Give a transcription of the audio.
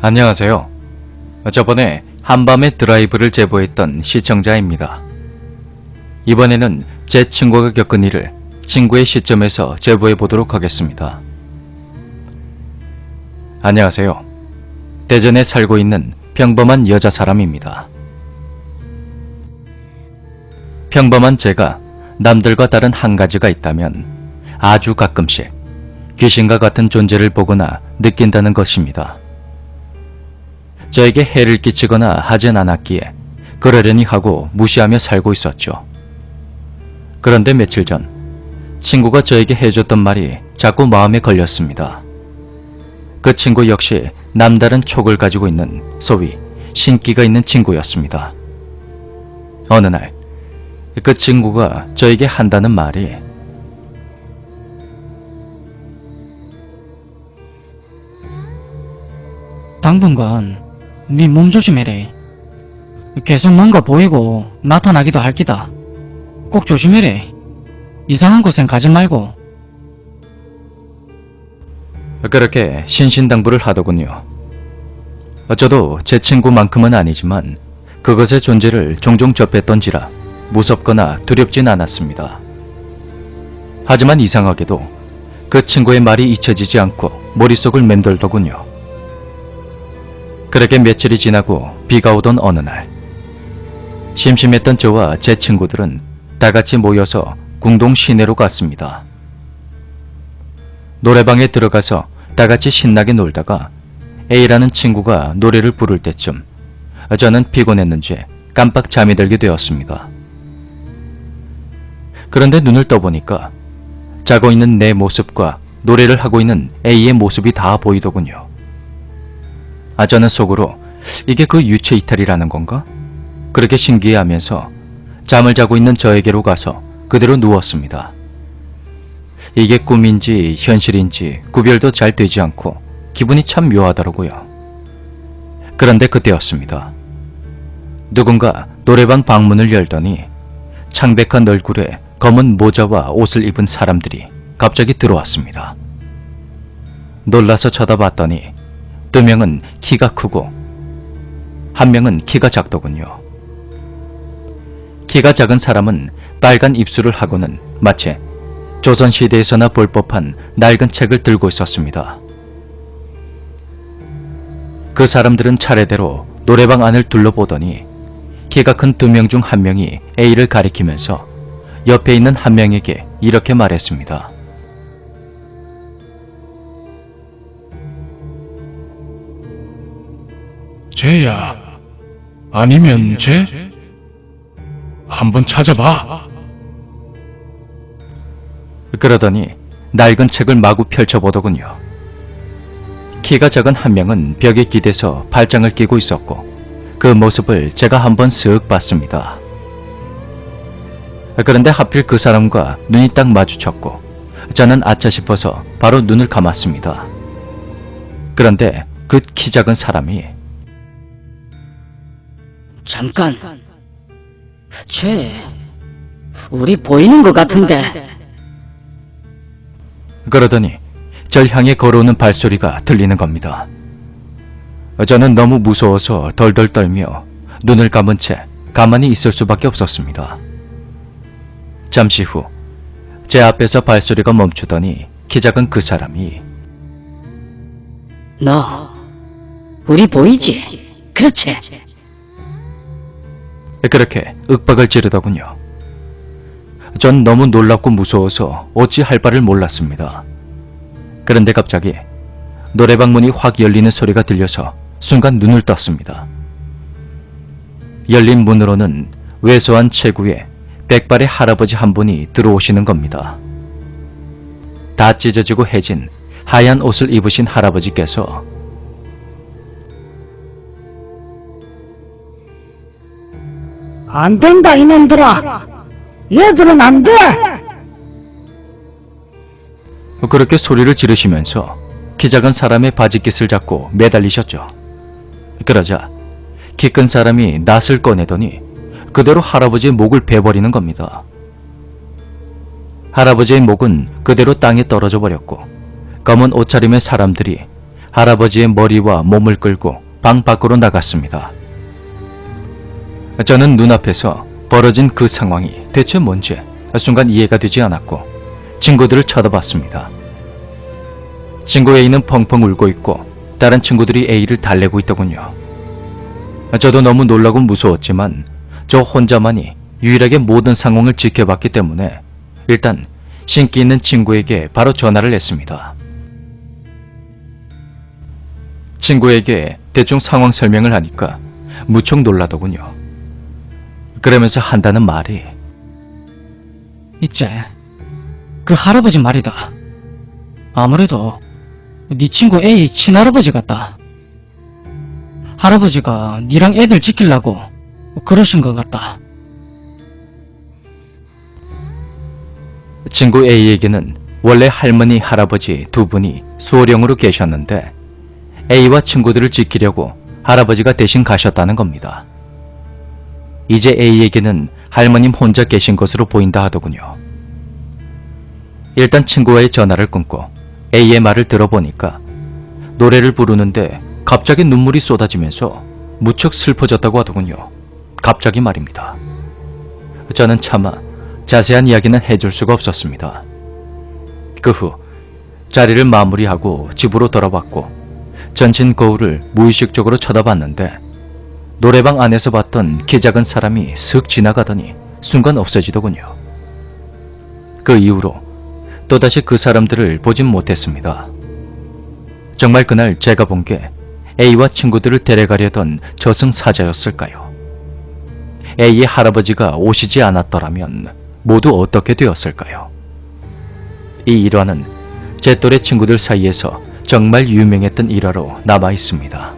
안녕하세요. 저번에 한밤의 드라이브를 제보했던 시청자입니다. 이번에는 제 친구가 겪은 일을 친구의 시점에서 제보해 보도록 하겠습니다. 안녕하세요. 대전에 살고 있는 평범한 여자 사람입니다. 평범한 제가 남들과 다른 한 가지가 있다면 아주 가끔씩 귀신과 같은 존재를 보거나 느낀다는 것입니다. 저에게 해를 끼치거나 하진 않았기에 그러려니 하고 무시하며 살고 있었죠. 그런데 며칠 전 친구가 저에게 해줬던 말이 자꾸 마음에 걸렸습니다. 그 친구 역시 남다른 촉을 가지고 있는 소위 신기가 있는 친구였습니다. 어느 날 그 친구가 저에게 한다는 말이 당분간 네 몸 조심해래. 계속 뭔가 보이고 나타나기도 할 기다. 꼭 조심해래. 이상한 곳엔 가지 말고. 그렇게 신신당부를 하더군요. 저도 제 친구만큼은 아니지만 그것의 존재를 종종 접했던지라 무섭거나 두렵진 않았습니다. 하지만 이상하게도 그 친구의 말이 잊혀지지 않고 머릿속을 맴돌더군요. 그렇게 며칠이 지나고 비가 오던 어느 날, 심심했던 저와 제 친구들은 다같이 모여서 궁동 시내로 갔습니다. 노래방에 들어가서 다같이 신나게 놀다가 A라는 친구가 노래를 부를 때쯤 저는 피곤했는지 깜빡 잠이 들게 되었습니다. 그런데 눈을 떠보니까 자고 있는 내 모습과 노래를 하고 있는 A의 모습이 다 보이더군요. 저는 속으로 이게 그 유체 이탈이라는 건가? 그렇게 신기해하면서 잠을 자고 있는 저에게로 가서 그대로 누웠습니다. 이게 꿈인지 현실인지 구별도 잘 되지 않고 기분이 참 묘하더라고요. 그런데 그때였습니다. 누군가 노래방 방문을 열더니 창백한 얼굴에 검은 모자와 옷을 입은 사람들이 갑자기 들어왔습니다. 놀라서 쳐다봤더니 두 명은 키가 크고 한 명은 키가 작더군요. 키가 작은 사람은 빨간 입술을 하고는 마치 조선시대에서나 볼 법한 낡은 책을 들고 있었습니다. 그 사람들은 차례대로 노래방 안을 둘러보더니 키가 큰 두 명 중 한 명이 A를 가리키면서 옆에 있는 한 명에게 이렇게 말했습니다. 쟤야, 아니면 쟤? 한번 찾아봐. 그러더니 낡은 책을 마구 펼쳐보더군요. 키가 작은 한 명은 벽에 기대서 팔짱을 끼고 있었고 그 모습을 제가 한번 쓱 봤습니다. 그런데 하필 그 사람과 눈이 딱 마주쳤고 저는 아차 싶어서 바로 눈을 감았습니다. 그런데 그 키 작은 사람이 잠깐. 쟤 우리 보이는 것 같은데. 그러더니 절 향해 걸어오는 발소리가 들리는 겁니다. 저는 너무 무서워서 덜덜 떨며 눈을 감은 채 가만히 있을 수밖에 없었습니다. 잠시 후 제 앞에서 발소리가 멈추더니 키 작은 그 사람이 너 우리 보이지? 그렇지? 그렇게 윽박을 지르더군요. 전 너무 놀랍고 무서워서 어찌 할 바를 몰랐습니다. 그런데 갑자기 노래방 문이 확 열리는 소리가 들려서 순간 눈을 떴습니다. 열린 문으로는 왜소한 체구에 백발의 할아버지 한 분이 들어오시는 겁니다. 다 찢어지고 해진 하얀 옷을 입으신 할아버지께서 안 된다 이놈들아. 얘들은 안 돼. 그렇게 소리를 지르시면서 키 작은 사람의 바지깃을 잡고 매달리셨죠. 그러자 키 큰 사람이 낫을 꺼내더니 그대로 할아버지의 목을 베버리는 겁니다. 할아버지의 목은 그대로 땅에 떨어져 버렸고 검은 옷차림의 사람들이 할아버지의 머리와 몸을 끌고 방 밖으로 나갔습니다. 저는 눈앞에서 벌어진 그 상황이 대체 뭔지 순간 이해가 되지 않았고 친구들을 쳐다봤습니다. 친구 A는 펑펑 울고 있고 다른 친구들이 A를 달래고 있더군요. 저도 너무 놀라고 무서웠지만 저 혼자만이 유일하게 모든 상황을 지켜봤기 때문에 일단 신기 있는 친구에게 바로 전화를 했습니다. 친구에게 대충 상황 설명을 하니까 무척 놀라더군요. 그러면서 한다는 말이 있제. 그 할아버지 말이다. 아무래도 네 친구 A 친할아버지 같다. 할아버지가 니랑 애들 지키려고 그러신 것 같다. 친구 A에게는 원래 할머니, 할아버지 두 분이 수호령으로 계셨는데 A와 친구들을 지키려고 할아버지가 대신 가셨다는 겁니다. 이제 A에게는 할머님 혼자 계신 것으로 보인다 하더군요. 일단 친구와의 전화를 끊고 A의 말을 들어보니까 노래를 부르는데 갑자기 눈물이 쏟아지면서 무척 슬퍼졌다고 하더군요. 갑자기 말입니다. 저는 차마 자세한 이야기는 해줄 수가 없었습니다. 그 후 자리를 마무리하고 집으로 돌아왔고 전신 거울을 무의식적으로 쳐다봤는데 노래방 안에서 봤던 키 작은 사람이 슥 지나가더니 순간 없어지더군요. 그 이후로 또다시 그 사람들을 보진 못했습니다. 정말 그날 제가 본 게 A와 친구들을 데려가려던 저승사자였을까요? A의 할아버지가 오시지 않았더라면 모두 어떻게 되었을까요? 이 일화는 제 또래 친구들 사이에서 정말 유명했던 일화로 남아 있습니다.